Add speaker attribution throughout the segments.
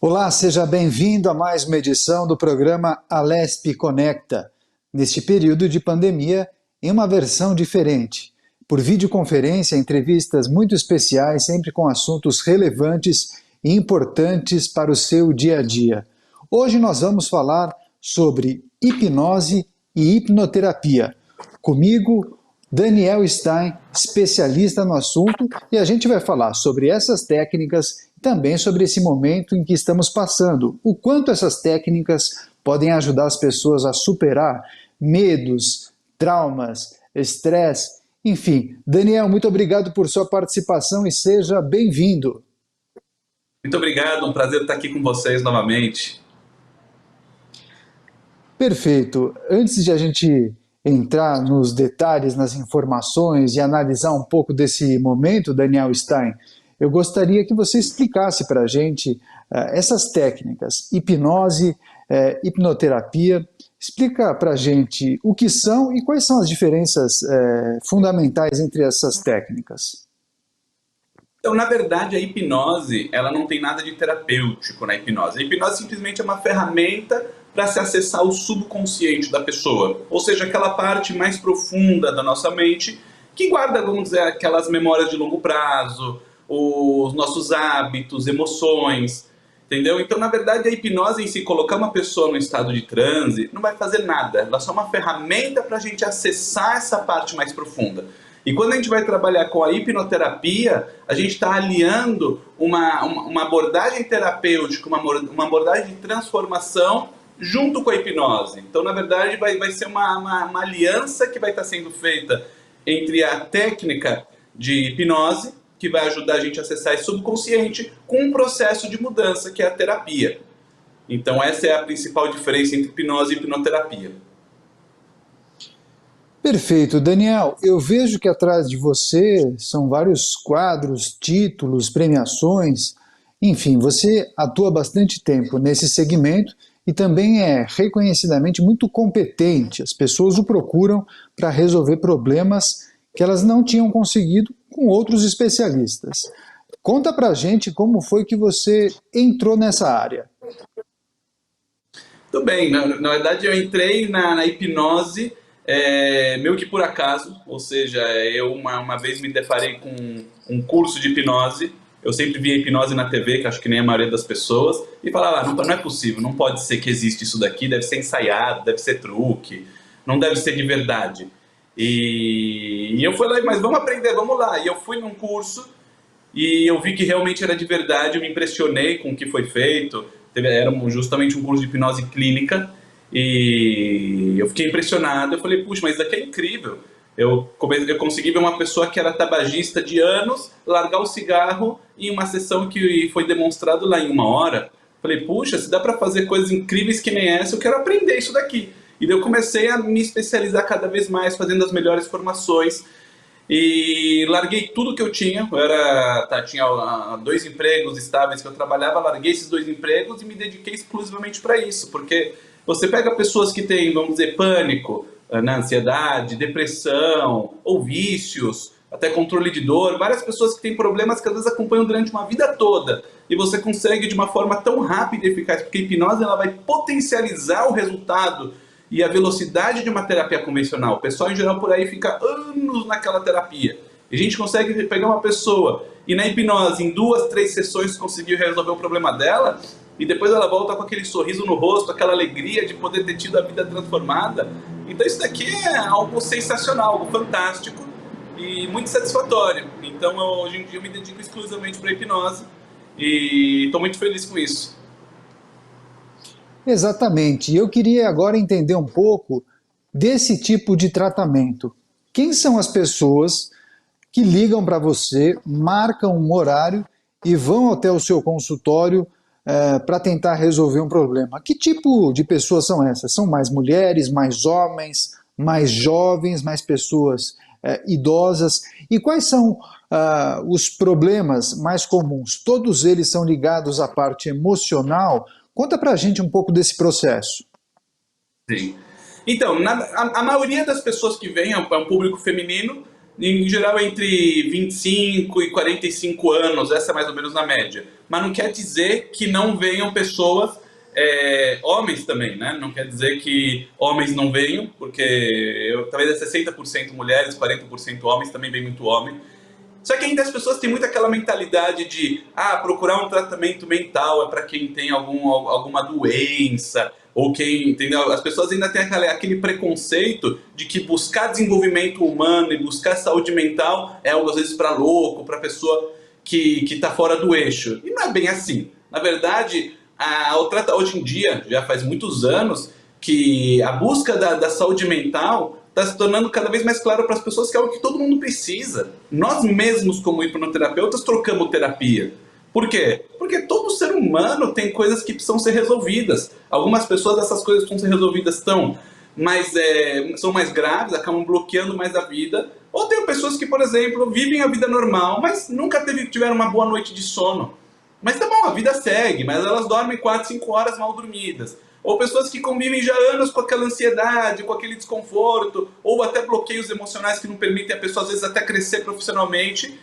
Speaker 1: Olá, seja bem-vindo a mais uma edição do programa Alesp Conecta, neste período de pandemia, em uma versão diferente. Por videoconferência, entrevistas muito especiais, sempre com assuntos relevantes e importantes para o seu dia a dia. Hoje nós vamos falar sobre hipnose e hipnoterapia. Comigo, Daniel Stein, especialista no assunto, e a gente vai falar sobre essas técnicas e também sobre esse momento em que estamos passando, o quanto essas técnicas podem ajudar as pessoas a superar medos, traumas, estresse, enfim. Daniel, muito obrigado por sua participação e seja bem-vindo.
Speaker 2: Muito obrigado, um prazer estar aqui com vocês novamente.
Speaker 1: Perfeito. Antes de a gente entrar nos detalhes, nas informações e analisar um pouco desse momento, Daniel Stein, eu gostaria que você explicasse para a gente essas técnicas, hipnose, hipnoterapia. Explica para a gente o que são e quais são as diferenças fundamentais entre essas técnicas.
Speaker 2: Então, na verdade, a hipnose, ela não tem nada de terapêutico na hipnose. A hipnose simplesmente é uma ferramenta para se acessar o subconsciente da pessoa. Ou seja, aquela parte mais profunda da nossa mente que guarda, vamos dizer, aquelas memórias de longo prazo, os nossos hábitos, emoções, entendeu? Então, na verdade, a hipnose em si, colocar uma pessoa no estado de transe, não vai fazer nada. Ela é só uma ferramenta para a gente acessar essa parte mais profunda. E quando a gente vai trabalhar com a hipnoterapia, a gente está aliando uma abordagem terapêutica, uma abordagem de transformação junto com a hipnose. Então, na verdade, vai ser uma aliança que vai estar sendo feita entre a técnica de hipnose, que vai ajudar a gente a acessar esse subconsciente, com um processo de mudança, que é a terapia. Então, essa é a principal diferença entre hipnose e hipnoterapia.
Speaker 1: Perfeito, Daniel. Eu vejo que atrás de você são vários quadros, títulos, premiações. Enfim, você atua bastante tempo nesse segmento e também é reconhecidamente muito competente. As pessoas o procuram para resolver problemas que elas não tinham conseguido com outros especialistas. Conta pra gente como foi que você entrou nessa área.
Speaker 2: Tudo bem, na verdade eu entrei na hipnose meio que por acaso, ou seja, eu uma vez me deparei com um curso de hipnose. Eu sempre via hipnose na TV, que acho que nem a maioria das pessoas, e falava, não é possível, não pode ser que existe isso daqui, deve ser ensaiado, deve ser truque, não deve ser de verdade. E eu fui lá, mas vamos aprender, vamos lá. E eu fui num curso e eu vi que realmente era de verdade, eu me impressionei com o que foi feito. Era justamente um curso de hipnose clínica e eu fiquei impressionado. Eu falei, puxa, mas isso daqui é incrível. Eu consegui ver uma pessoa que era tabagista de anos largar o cigarro em uma sessão que foi demonstrado lá em 1 hora. Falei, puxa, se dá para fazer coisas incríveis que nem essa, eu quero aprender isso daqui. E daí eu comecei a me especializar cada vez mais, fazendo as melhores formações. E larguei tudo que eu tinha. Tinha 2 empregos estáveis que eu trabalhava, larguei esses 2 empregos e me dediquei exclusivamente para isso. Porque você pega pessoas que têm, vamos dizer, pânico, ansiedade, depressão, ou vícios, até controle de dor, várias pessoas que têm problemas que às vezes acompanham durante uma vida toda. E você consegue de uma forma tão rápida e eficaz, porque a hipnose ela vai potencializar o resultado e a velocidade de uma terapia convencional. O pessoal em geral por aí fica anos naquela terapia. E a gente consegue pegar uma pessoa e na hipnose, em 2, 3 sessões, conseguir resolver o problema dela, e depois ela volta com aquele sorriso no rosto, aquela alegria de poder ter tido a vida transformada. Então isso daqui é algo sensacional, algo fantástico e muito satisfatório. Então hoje em dia eu me dedico exclusivamente para a hipnose e estou muito feliz com isso.
Speaker 1: Exatamente. E eu queria agora entender um pouco desse tipo de tratamento. Quem são as pessoas que ligam para você, marcam um horário e vão até o seu consultório para tentar resolver um problema? Que tipo de pessoas são essas? São mais mulheres, mais homens, mais jovens, mais pessoas idosas? E quais são os problemas mais comuns? Todos eles são ligados à parte emocional? Conta pra gente um pouco desse processo.
Speaker 2: Sim. Então, a maioria das pessoas que vêm é um público feminino, em geral entre 25 e 45 anos, essa é mais ou menos a média. Mas não quer dizer que não venham pessoas, homens também, né? Não quer dizer que homens não venham, porque talvez é 60% mulheres, 40% homens, também vem muito homem. Só que ainda as pessoas têm muito aquela mentalidade de procurar um tratamento mental é para quem tem alguma doença, ou quem, entendeu? As pessoas ainda têm aquele preconceito de que buscar desenvolvimento humano e buscar saúde mental é algo às vezes para louco, para pessoa que está fora do eixo. E não é bem assim. Na verdade, hoje em dia, já faz muitos anos, que a busca da saúde mental está se tornando cada vez mais claro para as pessoas que é algo que todo mundo precisa. Nós mesmos, como hipnoterapeutas, trocamos terapia. Por quê? Porque todo ser humano tem coisas que precisam ser resolvidas. Algumas pessoas, essas coisas precisam ser resolvidas são mais graves, acabam bloqueando mais a vida. Ou tem pessoas que, por exemplo, vivem a vida normal, mas nunca tiveram uma boa noite de sono. Mas tá bom, a vida segue, mas elas dormem 4, 5 horas mal dormidas. Ou pessoas que convivem já há anos com aquela ansiedade, com aquele desconforto, ou até bloqueios emocionais que não permitem a pessoa, às vezes, até crescer profissionalmente.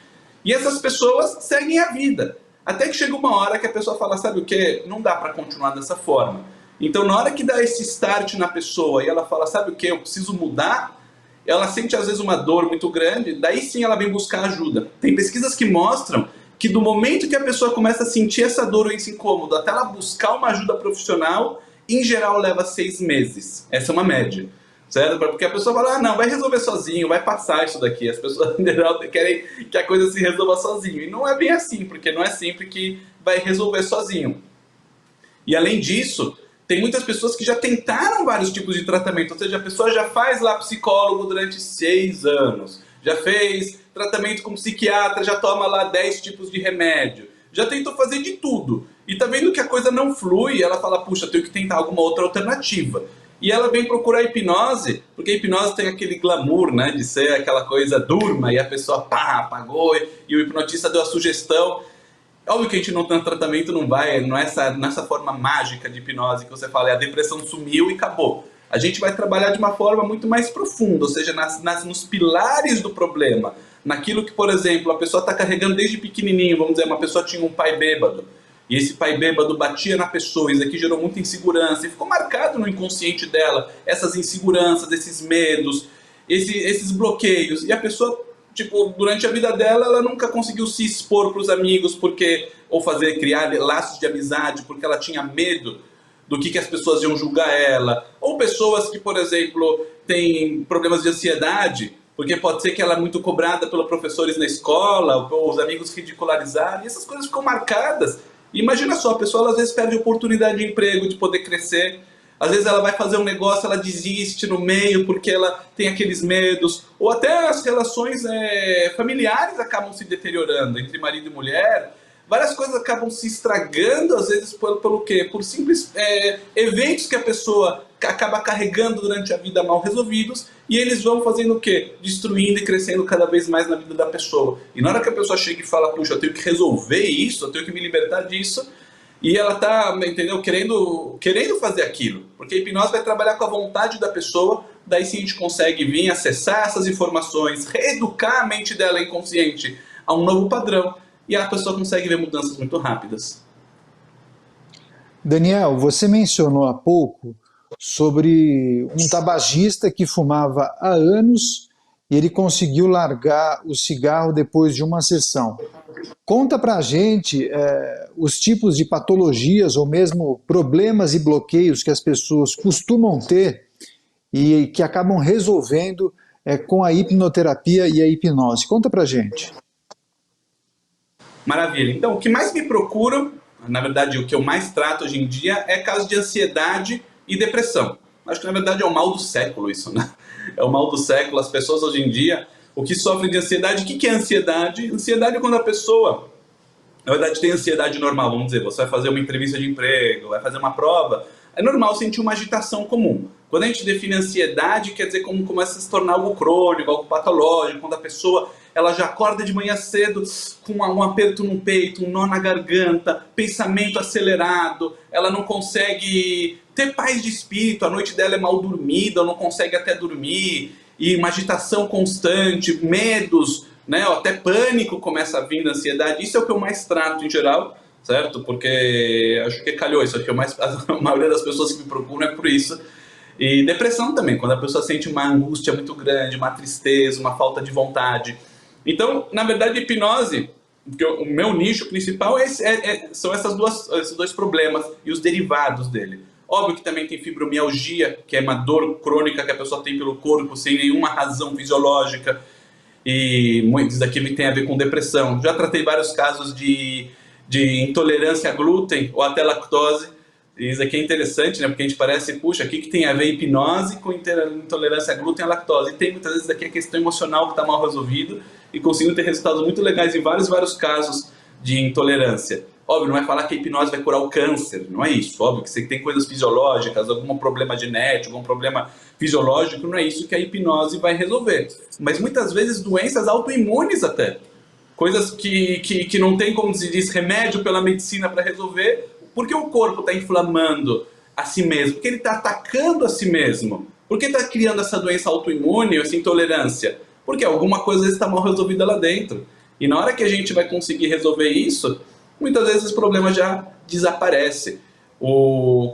Speaker 2: E essas pessoas seguem a vida. Até que chega uma hora que a pessoa fala, sabe o quê? Não dá para continuar dessa forma. Então, na hora que dá esse start na pessoa e ela fala, sabe o quê? Eu preciso mudar, ela sente, às vezes, uma dor muito grande, daí sim ela vem buscar ajuda. Tem pesquisas que mostram que do momento que a pessoa começa a sentir essa dor ou esse incômodo, até ela buscar uma ajuda profissional, em geral leva 6 meses. Essa é uma média, certo? Porque a pessoa fala, não, vai resolver sozinho, vai passar isso daqui. As pessoas em geral querem que a coisa se resolva sozinho. E não é bem assim, porque não é sempre que vai resolver sozinho. E além disso, tem muitas pessoas que já tentaram vários tipos de tratamento, ou seja, a pessoa já faz lá psicólogo durante 6 anos, já fez tratamento com psiquiatra, já toma lá 10 tipos de remédio, já tentou fazer de tudo. E tá vendo que a coisa não flui, ela fala, puxa, eu tenho que tentar alguma outra alternativa. E ela vem procurar a hipnose, porque a hipnose tem aquele glamour, né, de ser aquela coisa durma, e a pessoa apagou, e o hipnotista deu a sugestão. Óbvio que a gente não tem tratamento, não é nessa forma mágica de hipnose que você fala, a depressão sumiu e acabou. A gente vai trabalhar de uma forma muito mais profunda, ou seja, nos pilares do problema. Naquilo que, por exemplo, a pessoa está carregando desde pequenininho, vamos dizer, uma pessoa tinha um pai bêbado, e esse pai bêbado batia na pessoa, isso aqui gerou muita insegurança, e ficou marcado no inconsciente dela, essas inseguranças, esses medos, esses bloqueios, e a pessoa, tipo, durante a vida dela, ela nunca conseguiu se expor para os amigos, ou criar laços de amizade, porque ela tinha medo do que as pessoas iam julgar ela, ou pessoas que, por exemplo, têm problemas de ansiedade, porque pode ser que ela é muito cobrada pelos professores na escola, ou os amigos ridicularizarem, e essas coisas ficam marcadas. Imagina só, a pessoa às vezes perde a oportunidade de emprego, de poder crescer. Às vezes ela vai fazer um negócio, ela desiste no meio porque ela tem aqueles medos. Ou até as relações familiares acabam se deteriorando entre marido e mulher. Várias coisas acabam se estragando, às vezes, pelo quê? Por simples eventos que a pessoa acaba carregando durante a vida mal resolvidos, e eles vão fazendo o quê? Destruindo e crescendo cada vez mais na vida da pessoa. E na hora que a pessoa chega e fala, puxa, eu tenho que resolver isso, eu tenho que me libertar disso, e ela tá, entendeu, querendo fazer aquilo. Porque a hipnose vai trabalhar com a vontade da pessoa, daí sim a gente consegue vir acessar essas informações, reeducar a mente dela inconsciente a um novo padrão, e a pessoa consegue ver mudanças muito rápidas.
Speaker 1: Daniel, você mencionou há pouco sobre um tabagista que fumava há anos e ele conseguiu largar o cigarro depois de uma sessão. Conta pra gente os tipos de patologias ou mesmo problemas e bloqueios que as pessoas costumam ter e que acabam resolvendo com a hipnoterapia e a hipnose. Conta pra gente.
Speaker 2: Maravilha. Então, o que mais me procuram, na verdade, o que eu mais trato hoje em dia é casos de ansiedade e depressão. Acho que, na verdade, é o mal do século isso, né? É o mal do século. As pessoas hoje em dia, o que sofrem de ansiedade, o que é ansiedade? Ansiedade é quando a pessoa, na verdade, tem ansiedade normal, vamos dizer, você vai fazer uma entrevista de emprego, vai fazer uma prova, é normal sentir uma agitação comum. Quando a gente define ansiedade, quer dizer como começa a se tornar algo crônico, algo patológico, quando a pessoa ela já acorda de manhã cedo com um aperto no peito, um nó na garganta, pensamento acelerado, ela não consegue ter paz de espírito, a noite dela é mal dormida, não consegue até dormir, e uma agitação constante, medos, né, ou até pânico começa a vir da ansiedade. Isso é o que eu mais trato em geral, certo? Porque acho que calhou isso aqui, a maioria das pessoas que me procuram é por isso. E depressão também, quando a pessoa sente uma angústia muito grande, uma tristeza, uma falta de vontade. Então, na verdade, a hipnose, porque o meu nicho principal são esses dois problemas e os derivados dele. Óbvio que também tem fibromialgia, que é uma dor crônica que a pessoa tem pelo corpo sem nenhuma razão fisiológica, e muitos daqui tem a ver com depressão. Já tratei vários casos de intolerância a glúten ou até lactose. E isso aqui é interessante, né? Porque a gente parece, puxa, o que tem a ver hipnose com intolerância a glúten e a lactose? E tem muitas vezes daqui a questão emocional que está mal resolvido e conseguindo ter resultados muito legais em vários casos de intolerância. Óbvio, não vai falar que a hipnose vai curar o câncer, não é isso. Óbvio que você tem coisas fisiológicas, algum problema genético, algum problema fisiológico, não é isso que a hipnose vai resolver. Mas muitas vezes doenças autoimunes até. Coisas que não tem, como se diz, remédio pela medicina para resolver. Por que o corpo está inflamando a si mesmo? Porque ele está atacando a si mesmo. Por que está criando essa doença autoimune, essa intolerância? Porque alguma coisa às vezes está mal resolvida lá dentro. E na hora que a gente vai conseguir resolver isso, muitas vezes esse problema já desaparece.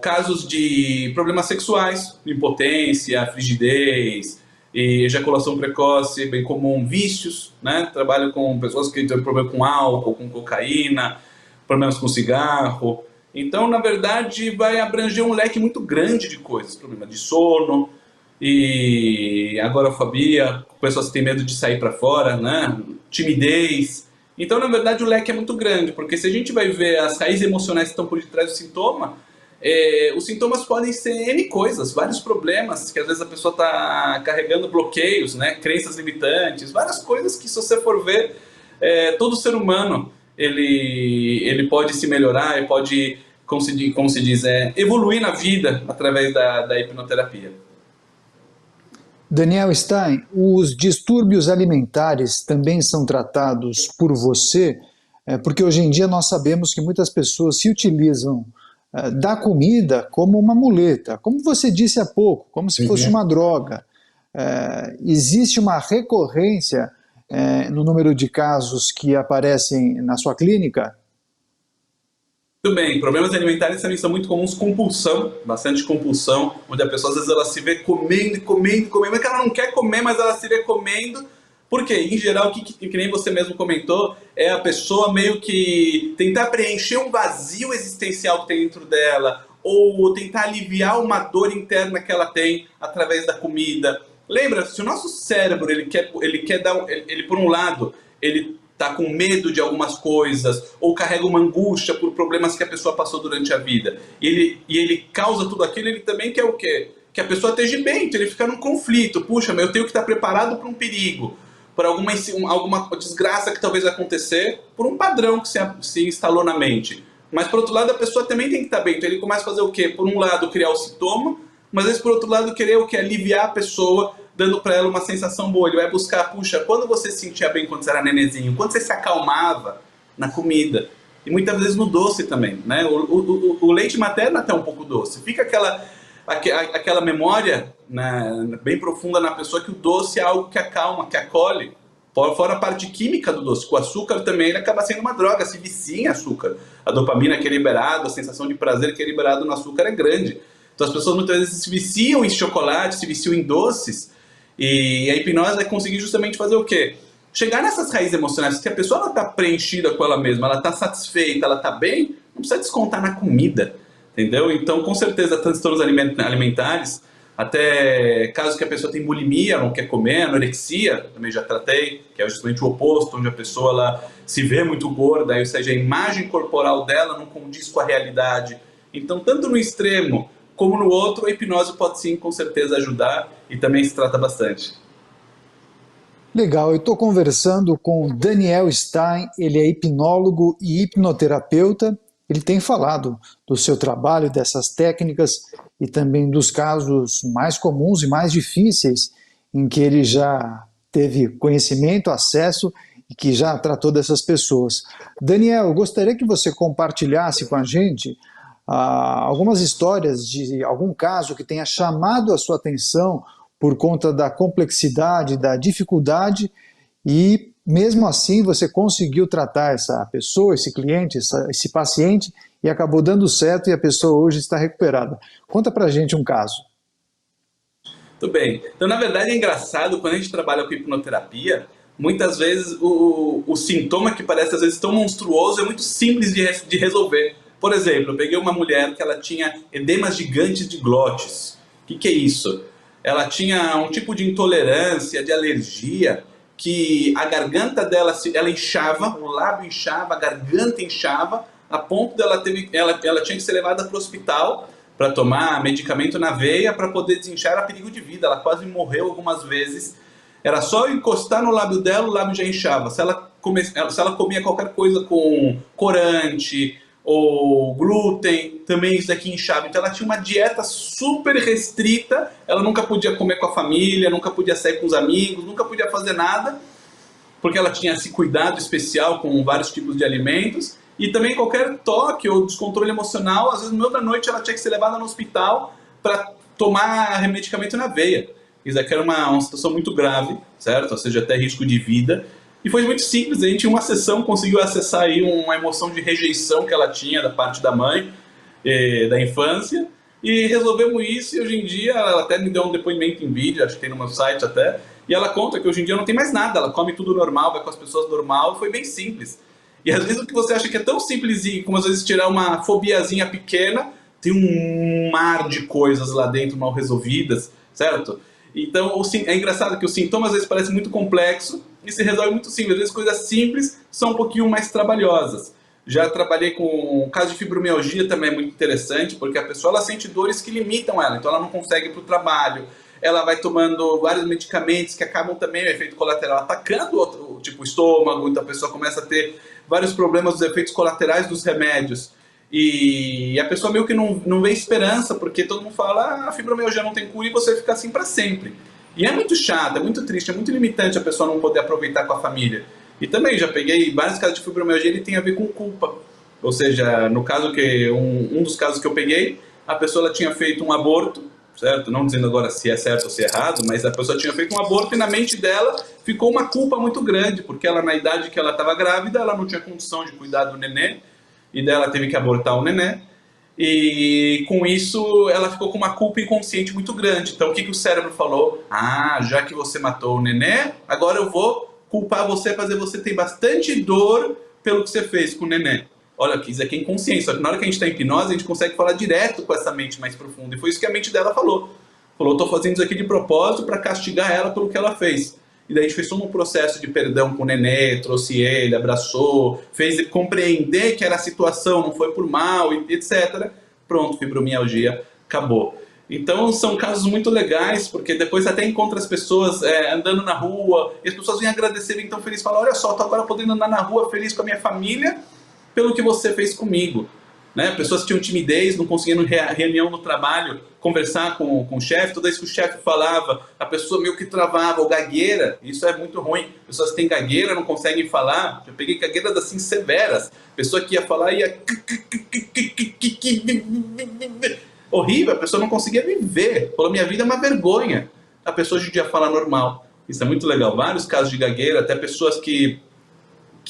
Speaker 2: Casos de problemas sexuais, impotência, frigidez, e ejaculação precoce, bem comum, vícios, né? Trabalho com pessoas que têm problema com álcool, com cocaína, problemas com cigarro. Então, na verdade, vai abranger um leque muito grande de coisas. Problema de sono e agorafobia, pessoas que têm medo de sair para fora, né? Timidez. Então, na verdade, o leque é muito grande, porque se a gente vai ver as raízes emocionais que estão por detrás do sintoma, os sintomas podem ser N coisas, vários problemas, que às vezes a pessoa está carregando bloqueios, né? Crenças limitantes, várias coisas que, se você for ver, todo ser humano ele pode se melhorar, ele pode, como se diz, evoluir na vida através da hipnoterapia.
Speaker 1: Daniel Stein, os distúrbios alimentares também são tratados por você, porque hoje em dia nós sabemos que muitas pessoas se utilizam da comida como uma muleta, como você disse há pouco, como se fosse uma droga. Existe uma recorrência no número de casos que aparecem na sua clínica?
Speaker 2: Muito bem, problemas alimentares também são muito comuns, compulsão, bastante compulsão, onde a pessoa às vezes ela se vê comendo, mas que ela não quer comer, mas ela se vê comendo. Por quê? Em geral, que nem você mesmo comentou, é a pessoa meio que tentar preencher um vazio existencial que tem dentro dela, ou tentar aliviar uma dor interna que ela tem através da comida. Lembra, se o nosso cérebro, ele quer dar, ele por um lado, ele está com medo de algumas coisas, ou carrega uma angústia por problemas que a pessoa passou durante a vida, e ele causa tudo aquilo, ele também quer o quê? Que a pessoa esteja bem, então ele fica num conflito. Puxa, mas eu tenho que estar preparado para um perigo, para alguma desgraça que talvez vai acontecer, por um padrão que se instalou na mente. Mas, por outro lado, a pessoa também tem que estar bem, então ele começa a fazer o quê? Por um lado, criar o sintoma, mas, às vezes, por outro lado, querer o quê? Aliviar a pessoa, dando para ela uma sensação boa. Ele vai buscar, puxa, quando você se sentia bem quando você era nenenzinho, quando você se acalmava na comida, e muitas vezes no doce também, né? O leite materno é até um pouco doce. Fica aquela memória, né, bem profunda na pessoa, que o doce é algo que acalma, que acolhe. Fora a parte química do doce, o açúcar também ele acaba sendo uma droga, se vicia em açúcar. A dopamina que é liberada, a sensação de prazer que é liberada no açúcar é grande. Então as pessoas muitas vezes se viciam em chocolate, se viciam em doces, e a hipnose vai conseguir justamente fazer o quê? Chegar nessas raízes emocionais, que a pessoa está preenchida com ela mesma, ela está satisfeita, ela está bem, não precisa descontar na comida, entendeu? Então, com certeza, transtornos alimentares, até casos que a pessoa tem bulimia, não quer comer, anorexia, também já tratei, que é justamente o oposto, onde a pessoa ela se vê muito gorda, ou seja, a imagem corporal dela não condiz com a realidade. Então, tanto no extremo como no outro, a hipnose pode sim, com certeza, ajudar, e também se trata bastante.
Speaker 1: Legal, eu estou conversando com Daniel Stein, ele é hipnólogo e hipnoterapeuta. Ele tem falado do seu trabalho, dessas técnicas e também dos casos mais comuns e mais difíceis em que ele já teve conhecimento, acesso e que já tratou dessas pessoas. Daniel, eu gostaria que você compartilhasse com a gente algumas histórias de algum caso que tenha chamado a sua atenção por conta da complexidade, da dificuldade, e mesmo assim você conseguiu tratar essa pessoa, esse cliente, esse paciente, e acabou dando certo e a pessoa hoje está recuperada. Conta pra gente um caso.
Speaker 2: Tudo bem. Então, na verdade, é engraçado, quando a gente trabalha com hipnoterapia, muitas vezes o sintoma que parece às vezes tão monstruoso é muito simples de resolver. Por exemplo, eu peguei uma mulher que ela tinha edemas gigantes de glótis. O que é isso? Ela tinha um tipo de intolerância, de alergia, que a garganta dela ela inchava, o lábio inchava, a garganta inchava, a ponto dela ela tinha que ser levada para o hospital para tomar medicamento na veia para poder desinchar, era perigo de vida. Ela quase morreu algumas vezes. Era só encostar no lábio dela, o lábio já inchava. Se ela comia qualquer coisa com corante ou glúten, também isso daqui inchava. Então ela tinha uma dieta super restrita, ela nunca podia comer com a família, nunca podia sair com os amigos, nunca podia fazer nada, porque ela tinha esse cuidado especial com vários tipos de alimentos. E também qualquer toque ou descontrole emocional, às vezes no meio da noite ela tinha que ser levada no hospital para tomar medicamento na veia. Isso aqui era uma situação muito grave, certo? Ou seja, até risco de vida. E foi muito simples, a gente em uma sessão conseguiu acessar aí uma emoção de rejeição que ela tinha da parte da mãe, da infância, e resolvemos isso. E hoje em dia, ela até me deu um depoimento em vídeo, acho que tem no meu site até, e ela conta que hoje em dia não tem mais nada, ela come tudo normal, vai com as pessoas normal, foi bem simples. E às vezes o que você acha que é tão simplesinho, como às vezes tirar uma fobiazinha pequena, tem um mar de coisas lá dentro mal resolvidas, certo? Então é engraçado que o sintoma às vezes parece muito complexo e se resolve muito simples. Às vezes coisas simples são um pouquinho mais trabalhosas. Já trabalhei com o caso de fibromialgia, também é muito interessante, porque a pessoa ela sente dores que limitam ela, então ela não consegue ir para o trabalho, ela vai tomando vários medicamentos que acabam também, o efeito colateral, atacando outro, tipo o estômago, então a pessoa começa a ter vários problemas dos efeitos colaterais dos remédios. E a pessoa meio que não vê esperança, porque todo mundo fala, a fibromialgia não tem cura, e você fica assim para sempre. E é muito chato, é muito triste, é muito limitante a pessoa não poder aproveitar com a família. E também já peguei vários casos de fibromialgia, ele tem a ver com culpa. Ou seja, no caso que um dos casos que eu peguei, a pessoa ela tinha feito um aborto, certo? Não dizendo agora se é certo ou se é errado, mas a pessoa tinha feito um aborto e na mente dela ficou uma culpa muito grande, porque ela, na idade que ela estava grávida, ela não tinha condição de cuidar do neném, e daí ela teve que abortar o neném, e com isso ela ficou com uma culpa inconsciente muito grande. Então o que o cérebro falou? Ah, já que você matou o neném, agora eu vou culpar você, fazer você ter bastante dor pelo que você fez com o neném. Olha, isso aqui é inconsciente, só que na hora que a gente está em hipnose, a gente consegue falar direto com essa mente mais profunda. E foi isso que a mente dela falou. Falou, estou fazendo isso aqui de propósito para castigar ela pelo que ela fez. E daí a gente fez todo um processo de perdão com o nenê, trouxe ele, abraçou, fez ele compreender que era a situação, não foi por mal, etc. Pronto, fibromialgia, acabou. Então são casos muito legais, porque depois até encontra as pessoas andando na rua, e as pessoas vêm agradecer, então feliz, falam, olha só, estou agora podendo andar na rua feliz com a minha família, pelo que você fez comigo. Né? Pessoas tinham timidez, não conseguiam em reunião no trabalho conversar com o chefe, toda vez que o chefe falava, a pessoa meio que travava, ou gagueira, isso é muito ruim. Pessoas que têm gagueira não conseguem falar, eu peguei gagueiras assim severas, pessoa que ia falar ia... horrível, a pessoa não conseguia viver, falou, minha vida é uma vergonha. A pessoa hoje em dia fala normal, isso é muito legal. Vários casos de gagueira, até pessoas que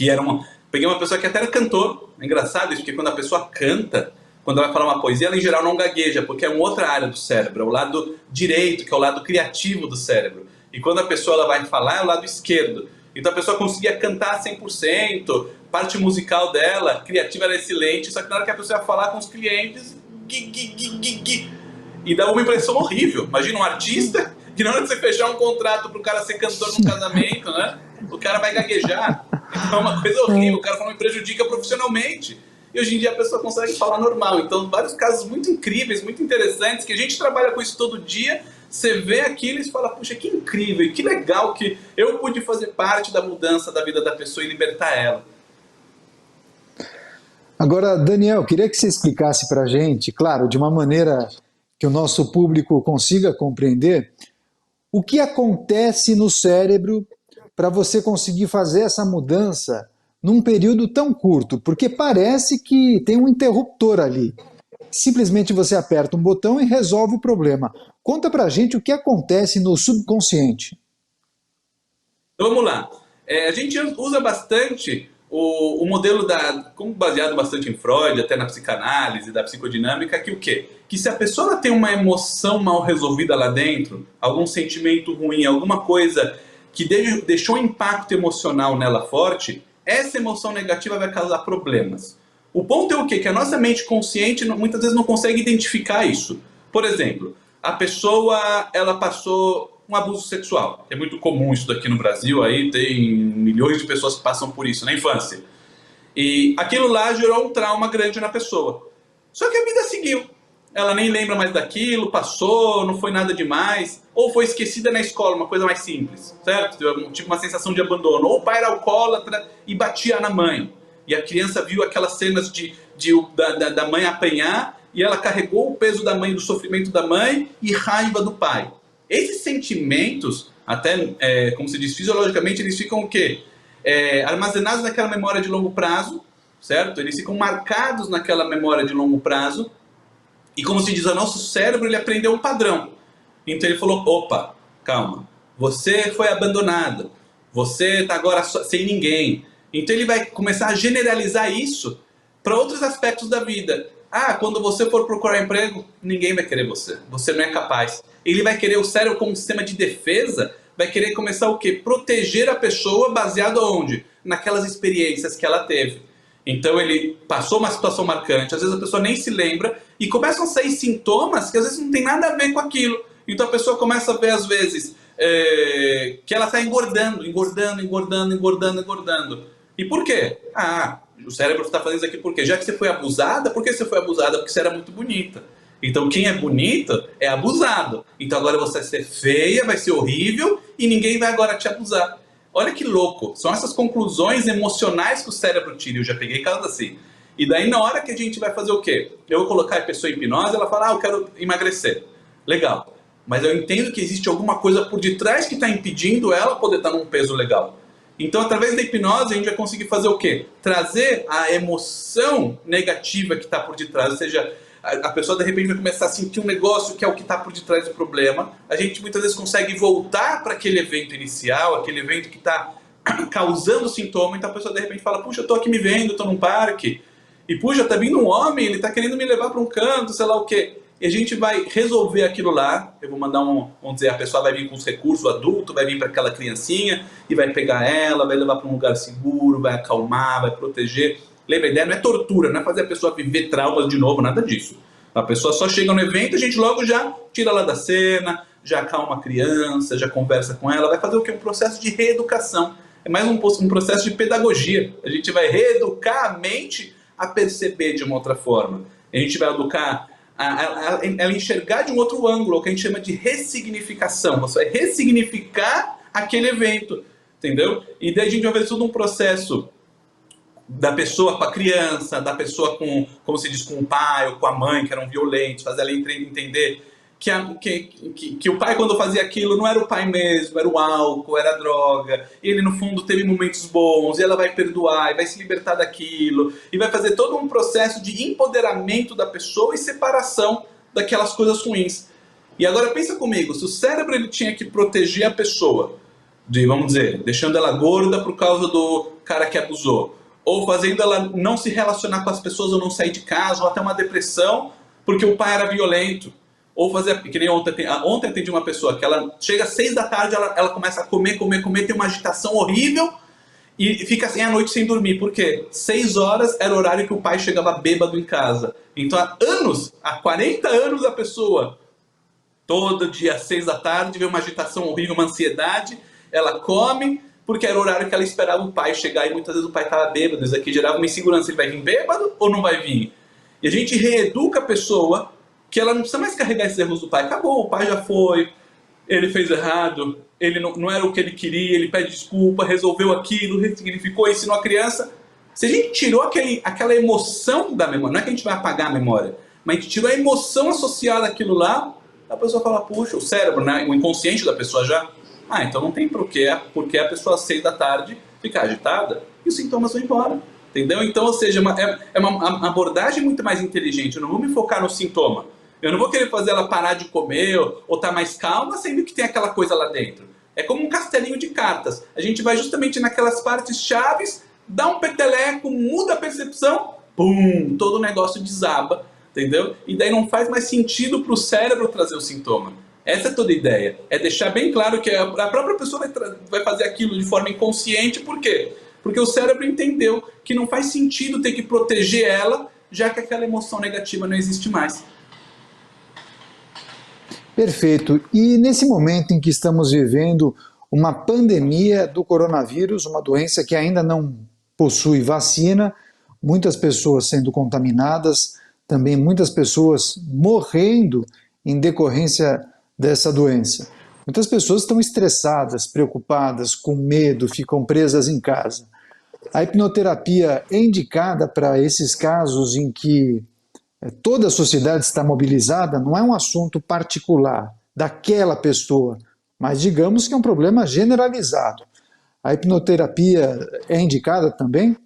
Speaker 2: eram... Peguei uma pessoa que até era cantor. É engraçado isso, porque quando a pessoa canta, quando ela vai falar uma poesia, ela em geral não gagueja, porque é uma outra área do cérebro, é o lado direito, que é o lado criativo do cérebro. E quando a pessoa ela vai falar, é o lado esquerdo. Então a pessoa conseguia cantar 100%, parte musical dela, criativa era excelente, só que na hora que a pessoa ia falar com os clientes, e dava uma impressão horrível. Imagina um artista que na hora de você fechar um contrato para o cara ser cantor num casamento, né? O cara vai gaguejar. É uma coisa horrível, o cara fala, me prejudica profissionalmente. E hoje em dia a pessoa consegue falar normal. Então, vários casos muito incríveis, muito interessantes, que a gente trabalha com isso todo dia. Você vê aquilo e fala, puxa, que incrível, que legal que eu pude fazer parte da mudança da vida da pessoa e libertar ela.
Speaker 1: Agora, Daniel, queria que você explicasse para a gente, claro, de uma maneira que o nosso público consiga compreender, o que acontece no cérebro para você conseguir fazer essa mudança num período tão curto, porque parece que tem um interruptor ali. Simplesmente você aperta um botão e resolve o problema. Conta pra gente o que acontece no subconsciente.
Speaker 2: Então vamos lá. A gente usa bastante o modelo como baseado bastante em Freud, até na psicanálise, da psicodinâmica, que o quê? Que se a pessoa tem uma emoção mal resolvida lá dentro, algum sentimento ruim, alguma coisa que deixou um impacto emocional nela forte, essa emoção negativa vai causar problemas. O ponto é o quê? Que a nossa mente consciente muitas vezes não consegue identificar isso. Por exemplo, a pessoa ela passou um abuso sexual. É muito comum isso daqui no Brasil, aí tem milhões de pessoas que passam por isso na infância. E aquilo lá gerou um trauma grande na pessoa. Só que a vida seguiu. Ela nem lembra mais daquilo, passou, não foi nada demais. Ou foi esquecida na escola, uma coisa mais simples, certo? Tipo uma sensação de abandono. Ou o pai era alcoólatra e batia na mãe. E a criança viu aquelas cenas da mãe apanhar e ela carregou o peso da mãe, do sofrimento da mãe e raiva do pai. Esses sentimentos, até, como se diz, fisiologicamente, eles ficam o quê? Armazenados naquela memória de longo prazo, certo? Eles ficam marcados naquela memória de longo prazo. E como se diz, o nosso cérebro ele aprendeu um padrão. Então ele falou, opa, calma, você foi abandonado, você está agora sem ninguém. Então ele vai começar a generalizar isso para outros aspectos da vida. Ah, quando você for procurar emprego, ninguém vai querer você. Você não é capaz. Ele vai querer, o cérebro como sistema de defesa, vai querer começar o quê? Proteger a pessoa baseado aonde? Naquelas experiências que ela teve. Então ele passou uma situação marcante, às vezes a pessoa nem se lembra, e começam a sair sintomas que às vezes não tem nada a ver com aquilo. Então a pessoa começa a ver às vezes que ela está engordando. E por quê? Ah, o cérebro está fazendo isso aqui por quê? Já que você foi abusada, por que você foi abusada? Porque você era muito bonita. Então quem é bonito é abusado. Então agora você vai ser feia, vai ser horrível e ninguém vai agora te abusar. Olha que louco. São essas conclusões emocionais que o cérebro tira. Eu já peguei casos assim. E daí na hora que a gente vai fazer o quê? Eu vou colocar a pessoa em hipnose, ela fala, eu quero emagrecer. Legal. Mas eu entendo que existe alguma coisa por detrás que está impedindo ela poder estar num peso legal. Então, através da hipnose, a gente vai conseguir fazer o quê? Trazer a emoção negativa que está por detrás. Ou seja, a pessoa de repente vai começar a sentir um negócio que é o que está por detrás do problema. A gente muitas vezes consegue voltar para aquele evento inicial, aquele evento que está causando sintoma. Então a pessoa de repente fala, puxa, eu estou aqui me vendo, estou num parque. E puxa, tá vindo um homem, ele está querendo me levar para um canto, sei lá o quê. E a gente vai resolver aquilo lá. Eu vou mandar vamos dizer, a pessoa vai vir com os recursos, o adulto vai vir para aquela criancinha e vai pegar ela, vai levar para um lugar seguro, vai acalmar, vai proteger. Lembra, a ideia não é tortura, não é fazer a pessoa viver traumas de novo, nada disso. A pessoa só chega no evento, a gente logo já tira ela da cena, já acalma a criança, já conversa com ela, vai fazer o quê? Um processo de reeducação. É mais um processo de pedagogia. A gente vai reeducar a mente a perceber de uma outra forma. A gente vai educar ela enxergar de um outro ângulo, o que a gente chama de ressignificação. Você vai ressignificar aquele evento, entendeu? E daí a gente vai ver todo um processo da pessoa com a criança, da pessoa com, como se diz, com o pai ou com a mãe que eram violentos, fazer ela entender que o pai, quando fazia aquilo, não era o pai mesmo, era o álcool, era a droga. E ele, no fundo, teve momentos bons, e ela vai perdoar, e vai se libertar daquilo, e vai fazer todo um processo de empoderamento da pessoa e separação daquelas coisas ruins. E agora pensa comigo, se o cérebro ele tinha que proteger a pessoa, vamos dizer, deixando ela gorda por causa do cara que abusou, ou fazendo ela não se relacionar com as pessoas, ou não sair de casa, ou até uma depressão, porque o pai era violento. Ou fazer, que nem ontem atendi uma pessoa que ela chega às 6 da tarde, ela começa a comer, tem uma agitação horrível e fica assim à noite sem dormir. Por quê? 6 horas era o horário que o pai chegava bêbado em casa. Então há 40 anos a pessoa, todo dia às 6 da tarde, vê uma agitação horrível, uma ansiedade, ela come, porque era o horário que ela esperava o pai chegar e muitas vezes o pai estava bêbado. Isso aqui gerava uma insegurança, ele vai vir bêbado ou não vai vir? E a gente reeduca a pessoa que ela não precisa mais carregar esses erros do pai. Acabou, o pai já foi, ele fez errado, ele não era o que ele queria, ele pede desculpa, resolveu aquilo, ressignificou, ensinou a criança. Se a gente tirou aquela emoção da memória, não é que a gente vai apagar a memória, mas a gente tirou a emoção associada àquilo lá, a pessoa fala, puxa, o cérebro, né, o inconsciente da pessoa já, então não tem porque a pessoa às 6 da tarde ficar agitada e os sintomas vão embora. Entendeu? Então, ou seja, é uma abordagem muito mais inteligente. Eu não vou me focar no sintoma. Eu não vou querer fazer ela parar de comer ou tá mais calma, sendo que tem aquela coisa lá dentro. É como um castelinho de cartas. A gente vai justamente naquelas partes chaves, dá um peteleco, muda a percepção, pum, todo o negócio desaba, entendeu? E daí não faz mais sentido para o cérebro trazer o sintoma. Essa é toda a ideia. É deixar bem claro que a própria pessoa vai fazer aquilo de forma inconsciente, por quê? Porque o cérebro entendeu que não faz sentido ter que proteger ela, já que aquela emoção negativa não existe mais.
Speaker 1: Perfeito. E nesse momento em que estamos vivendo uma pandemia do coronavírus, uma doença que ainda não possui vacina, muitas pessoas sendo contaminadas, também muitas pessoas morrendo em decorrência dessa doença. Muitas pessoas estão estressadas, preocupadas, com medo, ficam presas em casa. A hipnoterapia é indicada para esses casos em que toda a sociedade está mobilizada, não é um assunto particular daquela pessoa, mas digamos que é um problema generalizado. A hipnoterapia é indicada também?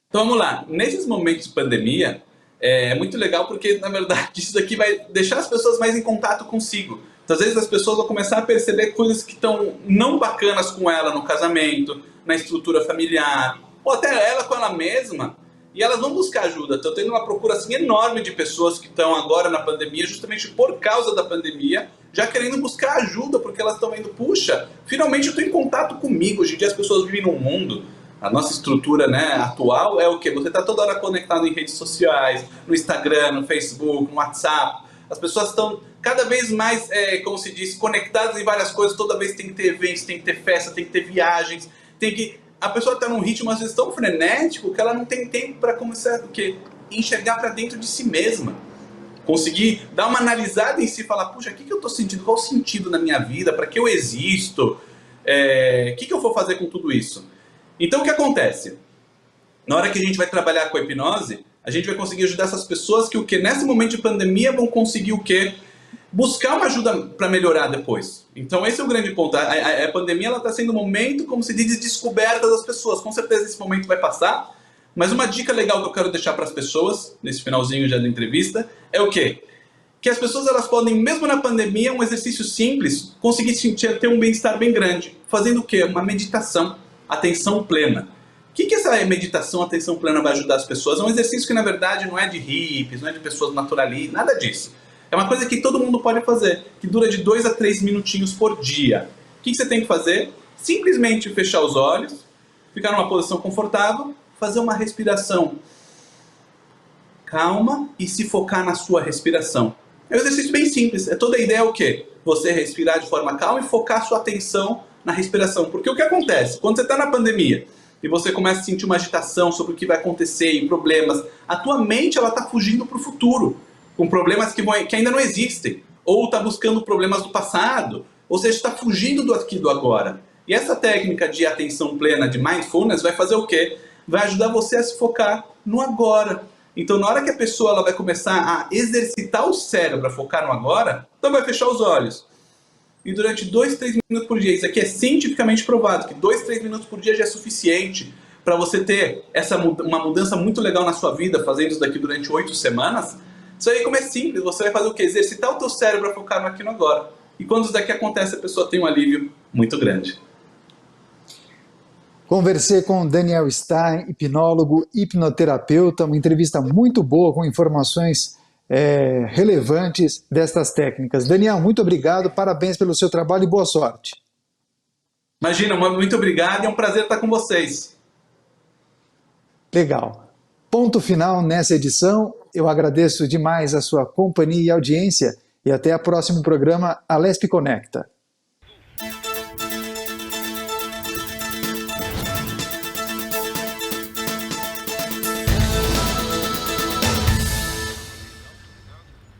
Speaker 2: Então vamos lá, nesses momentos de pandemia, é muito legal porque, na verdade, isso daqui vai deixar as pessoas mais em contato consigo. Então, às vezes as pessoas vão começar a perceber coisas que estão não bacanas com ela no casamento, na estrutura familiar, ou até ela com ela mesma, e elas vão buscar ajuda. Estou tendo uma procura assim, enorme de pessoas que estão agora na pandemia, justamente por causa da pandemia, já querendo buscar ajuda, porque elas estão vendo, puxa, finalmente eu estou em contato comigo. Hoje em dia as pessoas vivem num mundo, a nossa estrutura, né, atual é o quê? Você está toda hora conectado em redes sociais, no Instagram, no Facebook, no WhatsApp. As pessoas estão cada vez mais, como se diz, conectadas em várias coisas. Toda vez tem que ter eventos, tem que ter festa, tem que ter viagens, tem que... A pessoa está num ritmo às vezes tão frenético que ela não tem tempo para começar o quê? Enxergar para dentro de si mesma. Conseguir dar uma analisada em si e falar, puxa, o que eu estou sentindo? Qual o sentido na minha vida? Para que eu existo? O que eu vou fazer com tudo isso? Então o que acontece? Na hora que a gente vai trabalhar com a hipnose, a gente vai conseguir ajudar essas pessoas que o quê? Nesse momento de pandemia vão conseguir o quê? Buscar uma ajuda para melhorar depois. Então esse é o grande ponto. A pandemia está sendo um momento, como se diz, de descoberta das pessoas. Com certeza esse momento vai passar. Mas uma dica legal que eu quero deixar para as pessoas, nesse finalzinho já da entrevista, é o quê? Que as pessoas elas podem, mesmo na pandemia, um exercício simples, conseguir ter um bem-estar bem grande. Fazendo o quê? Uma meditação, atenção plena. O que essa meditação, atenção plena vai ajudar as pessoas? É um exercício que na verdade não é de hippies, não é de pessoas naturalistas, nada disso. É uma coisa que todo mundo pode fazer, que dura de 2 a 3 minutinhos por dia. O que você tem que fazer? Simplesmente fechar os olhos, ficar numa posição confortável, fazer uma respiração calma e se focar na sua respiração. É um exercício bem simples. Toda a ideia é o quê? Você respirar de forma calma e focar a sua atenção na respiração. Porque o que acontece? Quando você está na pandemia e você começa a sentir uma agitação sobre o que vai acontecer e problemas, a tua mente está fugindo para o futuro, com problemas que ainda não existem. Ou está buscando problemas do passado, ou seja, está fugindo do aqui e do agora. E essa técnica de atenção plena, de mindfulness, vai fazer o quê? Vai ajudar você a se focar no agora. Então, na hora que a pessoa ela vai começar a exercitar o cérebro a focar no agora, então vai fechar os olhos. E durante 2, 3 minutos por dia, isso aqui é cientificamente provado, que 2, 3 minutos por dia já é suficiente para você ter uma mudança muito legal na sua vida, fazendo isso daqui durante 8 semanas. Isso aí, como é simples, você vai fazer o quê? Exercitar o teu cérebro a focar no aqui e no agora. E quando isso daqui acontece, a pessoa tem um alívio muito grande.
Speaker 1: Conversei com Daniel Stein, hipnólogo, hipnoterapeuta, uma entrevista muito boa com informações relevantes destas técnicas. Daniel, muito obrigado, parabéns pelo seu trabalho e boa sorte.
Speaker 2: Imagina, muito obrigado e é um prazer estar com vocês.
Speaker 1: Legal. Ponto final nessa edição. Eu agradeço demais a sua companhia e audiência e até o próximo programa Alesp Conecta.